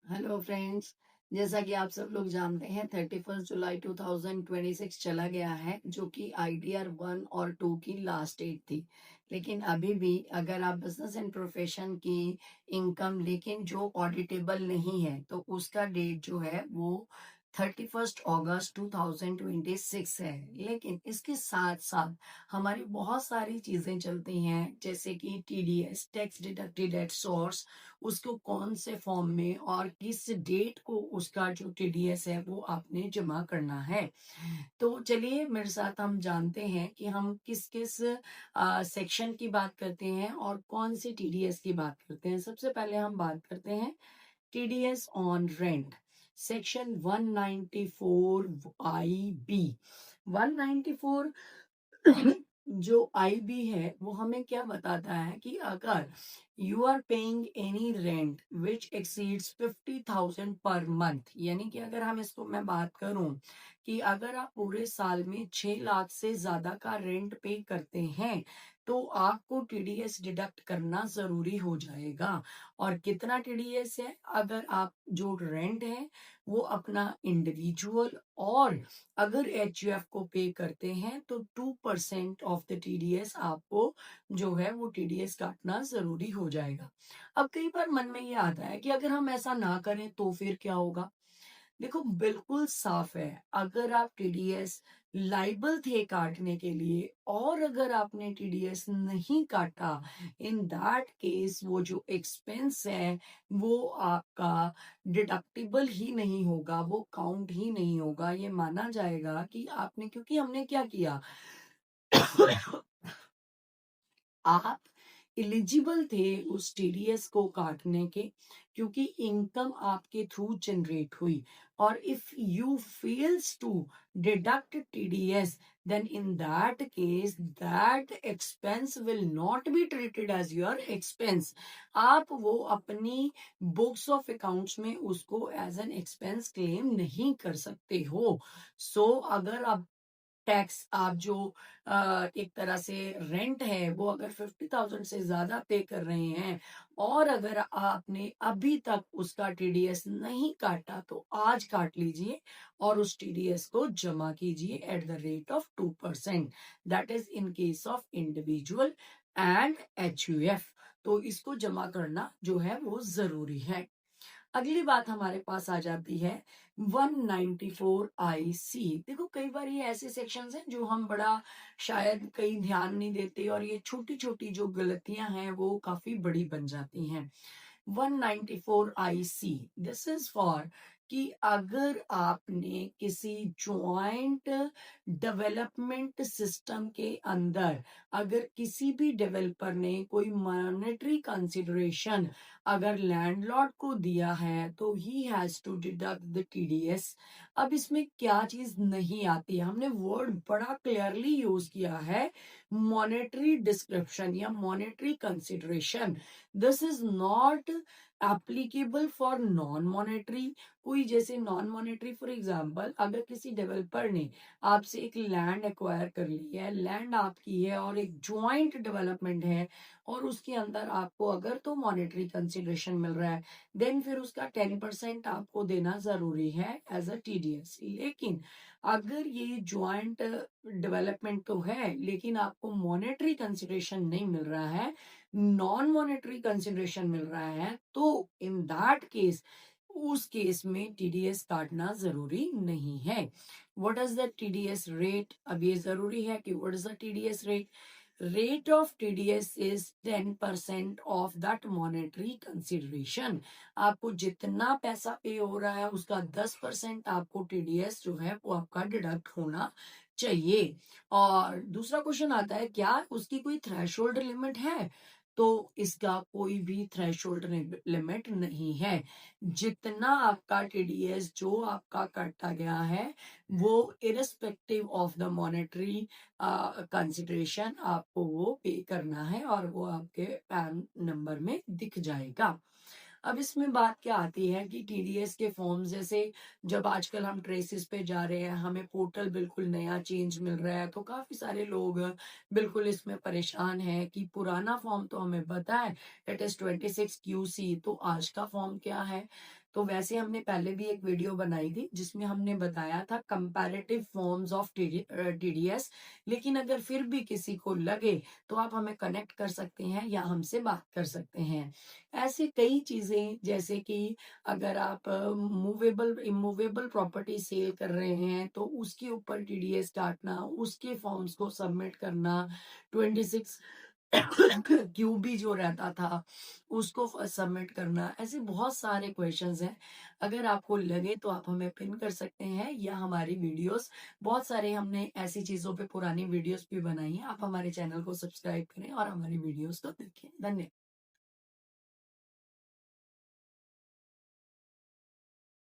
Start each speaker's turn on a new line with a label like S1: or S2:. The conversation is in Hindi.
S1: Hello friends. जैसा कि आप सब लोग जानते हैं 31 जुलाई 2026 चला गया है, जो कि IDR 1 और 2 की लास्ट डेट थी। लेकिन अभी भी अगर आप बिजनेस एंड प्रोफेशन की इनकम लेकिन जो ऑडिटेबल नहीं है, तो उसका डेट जो है वो 31 अगस्त 2026 है। लेकिन इसके साथ साथ हमारी बहुत सारी चीजें चलती हैं, जैसे कि TDS, tax deducted at source, उसको कौन से फॉर्म में और किस डेट को उसका जो TDS है वो आपने जमा करना है। तो चलिए मेरे साथ हम जानते हैं कि हम किस किस सेक्शन की बात करते हैं और कौन सी TDS की बात करते हैं। सबसे पहले हम बात करते हैं TDS on rent, section 194 IB। 194 जो IB है वो हमें क्या बताता है कि अगर you are paying any rent which exceeds 50,000 per month, यानी कि अगर हम इसको मैं बात करूं कि अगर आप पूरे साल में 6 लाख से ज्यादा का रेंट पे करते हैं, तो आपको TDS डिडक्ट करना जरूरी हो जाएगा। और कितना TDS है? अगर आप जो रेंट है वो अपना इंडिविजुअल और अगर HUF को पे करते हैं, तो 2% ऑफ द TDS आपको जो है वो TDS काटना जरूरी हो जाएगा। अब कई बार मन में ये आता है कि अगर हम ऐसा ना करें तो फिर क्या होगा। देखो बिल्कुल साफ है, अगर आप TDS लाइबल थे काटने के लिए और अगर आपने TDS नहीं काटा, इन दैट केस वो जो एक्सपेंस है वो आपका डिडक्टिबल ही नहीं होगा, वो काउंट ही नहीं होगा। ये माना जाएगा कि आपने, क्योंकि हमने क्या किया आप एलिजिबल थे उस TDS को काटने के, क्योंकि इनकम आपके थ्रू जनरेट हुई। और if you fails to deduct TDS, then in that case that expense will not be treated as your expense। आप वो अपनी बुक्स ऑफ अकाउंट्स में उसको एज एन एक्सपेंस क्लेम नहीं कर सकते हो। अगर आप टैक्स, आप जो एक तरह से रेंट है वो अगर 50,000 से ज्यादा पे कर रहे हैं और अगर आपने अभी तक उसका TDS नहीं काटा, तो आज काट लीजिए और उस TDS को जमा कीजिए at the rate of 2%। That is in case of individual and HUF। तो इसको जमा करना जो है वो जरूरी है। अगली बात हमारे पास आ जाती है 194 IC। देखो कई बार ये ऐसे सेक्शंस हैं जो हम बड़ा शायद कहीं ध्यान नहीं देते और ये छोटी छोटी जो गलतियां हैं वो काफी बड़ी बन जाती हैं। 194 IC, दिस इज फॉर कि अगर आपने किसी ज्वाइंट डेवलपमेंट सिस्टम के अंदर अगर किसी भी डेवलपर ने कोई मॉनेटरी कंसिडरेशन अगर लैंडलॉर्ड को दिया है, तो he has to deduct the TDS। अब इसमें क्या चीज नहीं आती है, हमने वर्ड बड़ा क्लियरली यूज किया है, मॉनेटरी डिस्क्रिप्शन या monetary consideration. This is not applicable for non monetary. कोई जैसे नॉन मॉनेटरी, फॉर एग्जांपल अगर किसी डेवलपर ने आपसे एक लैंड एक्वायर कर ली है, लैंड आपकी है और एक ज्वाइंट डेवलपमेंट है और उसके अंदर आपको अगर तो मॉनेटरी कंसिडरेशन मिल रहा है, देन फिर उसका 10% आपको देना जरूरी है एज अ TDS। लेकिन अगर ये ज्वाइंट डेवलपमेंट तो है लेकिन आपको मॉनेटरी कंसिडरेशन नहीं मिल रहा है, नॉन मॉनेटरी कंसिडरेशन मिल रहा है, तो इन दैट केस उस केस में TDS काटना जरूरी नहीं है। What is the TDS rate? अब ये जरूरी है कि what is the TDS rate? Rate of TDS is 10% of that monetary consideration। आपको जितना पैसा पे हो रहा है उसका 10% आपको TDS जो है वो आपका डिडक्ट होना चाहिए। और दूसरा क्वेश्चन आता है, क्या उसकी कोई थ्रेशोल्ड लिमिट है? तो इसका कोई भी थ्रेशोल्ड लिमिट नहीं है। जितना आपका TDS जो आपका काटा गया है वो irrespective of the monetary consideration आपको वो पे करना है और वो आपके पैन नंबर में दिख जाएगा। अब इसमें बात क्या आती है कि TDS के फॉर्म, जैसे जब आजकल हम ट्रेसिस पे जा रहे हैं, हमें पोर्टल बिल्कुल नया चेंज मिल रहा है, तो काफी सारे लोग बिल्कुल इसमें परेशान हैं कि पुराना फॉर्म तो हमें पता है, इट इज 26 QC, तो आज का फॉर्म क्या है। तो वैसे हमने पहले भी एक वीडियो बनाई थी जिसमें हमने बताया था कंपैरेटिव फॉर्म्स ऑफ टीडीएस। लेकिन अगर फिर भी किसी को लगे तो आप हमें कनेक्ट कर सकते हैं या हमसे बात कर सकते हैं। ऐसे कई चीजें, जैसे कि अगर आप मूवेबल इमूवेबल प्रॉपर्टी सेल कर रहे हैं तो उसके ऊपर टीडीएस काटना, उसके फॉर्म्स को सबमिट करना, 26 क्यूबी जो रहता था उसको सबमिट करना, ऐसे बहुत सारे क्वेश्चंस हैं। अगर आपको लगे तो आप हमें पिन कर सकते हैं या हमारी वीडियोस, बहुत सारे हमने ऐसी चीजों पे पुरानी वीडियोस भी बनाई हैं। आप हमारे चैनल को सब्सक्राइब करें और हमारी वीडियोस को देखें। धन्यवाद।